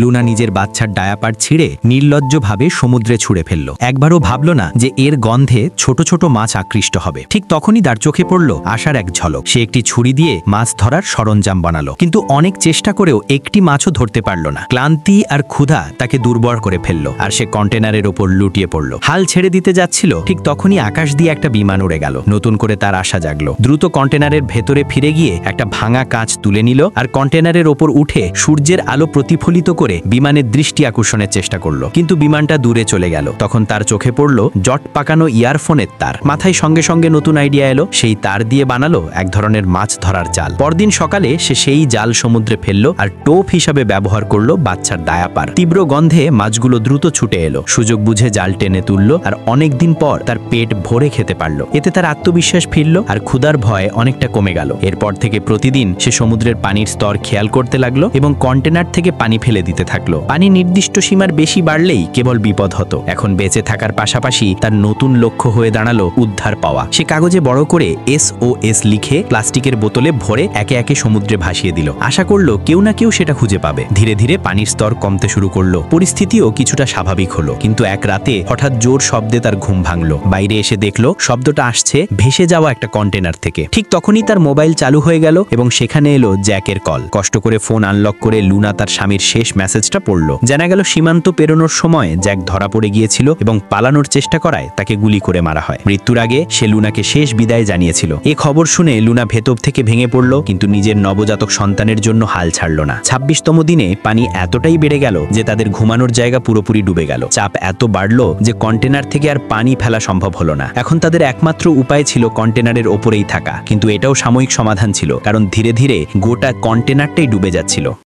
Luna নিজের বাচ্চার diaper ছিঁড়ে নির্লজ্জভাবে সমুদ্রে ছুঁড়ে ফেলল। একবারও ভাবল না যে এর গন্ধে ছোট ছোট মাছ আকৃষ্ট হবে। ঠিক তখনই তার চোখে পড়ল আশার এক ঝলক। সে একটি ছুরি দিয়ে মাছ ধরার সরঞ্জাম বানালো, কিন্তু অনেক চেষ্টা করেও একটি মাছও ধরতে পারল না। ক্লান্তি আর ক্ষুধা তাকে দুর্বল করে ফেলল, আর সে কন্টেনারের ওপর লুটিয়ে পড়ল। হাল ছেড়ে দিতে যাচ্ছিল, ঠিক তখনই আকাশ দিয়ে একটা বিমান উড়ে গেল। নতুন করে তার আশা জাগলো। দ্রুত কন্টেনারের ভেতরে ফিরে গিয়ে একটা ভাঙা কাঁচ তুলে নিল আর কন্টেনারের ওপর উঠে সূর্যের আলো প্রতিফলিত করে বিমানের দৃষ্টি আকর্ষণের চেষ্টা করলো, কিন্তু বিমানটা দূরে চলে গেল। তখন তার চোখে পড়ল জট পাকানো ইয়ারফোনের তার। মাথায় সঙ্গে সঙ্গে নতুন আইডিয়া এলো। সেই তার দিয়ে বানালো এক ধরনের মাছ ধরার জাল। পরদিন সকালে সে সেই জাল সমুদ্রে ফেললো আর টোপ হিসাবে ব্যবহার করলো বাচ্চার ডায়াপার। তীব্র গন্ধে মাছগুলো দ্রুত ছুটে এলো। সুযোগ বুঝে জাল টেনে তুললো আর অনেকদিন পর তার পেট ভরে খেতে পারলো। এতে তার আত্মবিশ্বাস ফিরল আর ক্ষুধার ভয় অনেকটা কমে গেল। এরপর থেকে প্রতিদিন সে সমুদ্রের পানির স্তর খেয়াল করতে লাগলো এবং কন্টেনার থেকে পানি ফেলে দিতে থাকলো। পানি নির্দিষ্ট সীমার বেশি বাড়লেই কেবল বিপদ হতো। এখন বেঁচে থাকার পাশাপাশি তার নতুন লক্ষ্য হয়ে দাঁড়ালো উদ্ধার পাওয়া। সে কাগজে বড় করে SOS লিখে প্লাস্টিকের বোতলে ভরে একে একে সমুদ্রে ভাসিয়ে দিল। আশা করলো কেউ না কেউ সেটা খুঁজে পাবে। ধীরে ধীরে পানির স্তর কমতে শুরু করলো। পরিস্থিতিও কিছুটা স্বাভাবিক হলো, কিন্তু এক রাতে হঠাৎ জোর শব্দে তার ঘুম ভাঙলো। বাইরে এসে দেখলো শব্দটা আসছে ভেসে যাওয়া একটা কন্টেনার থেকে। ঠিক তখনই তার মোবাইল চালু হয়ে গেল এবং সেখানে এলো জ্যাকের কল। কষ্ট করে ফোন আনলক করে লুনা তার স্বামীর শেষ মেসেজটা পড়ল। জানা গেল সীমান্ত পেরোনোর সময় জ্যাক ধরা পড়ে গিয়েছিল এবং পালানোর চেষ্টা করায় তাকে গুলি করে মারা হয়। মৃত্যুর আগে সে লুনাকে শেষ বিদায় জানিয়েছিল। এ খবর শুনে লুনা ভেতর থেকে ভেঙে পড়ল, কিন্তু নিজের নবজাতক সন্তানের জন্য হাল ছাড়ল না। 26তম দিনে পানি এতটাই বেড়ে গেল যে তাদের ঘুমানোর জায়গা পুরোপুরি ডুবে গেল। চাপ এত বাড়ল যে কন্টেনার থেকে আর পানি ফেলা সম্ভব হলো না। এখন তাদের একমাত্র উপায় ছিল কন্টেনারের ওপরেই থাকা, কিন্তু এটাও সাময়িক সমাধান ছিল, কারণ ধীরে ধীরে গোটা কন্টেনারটাই ডুবে যাচ্ছিল।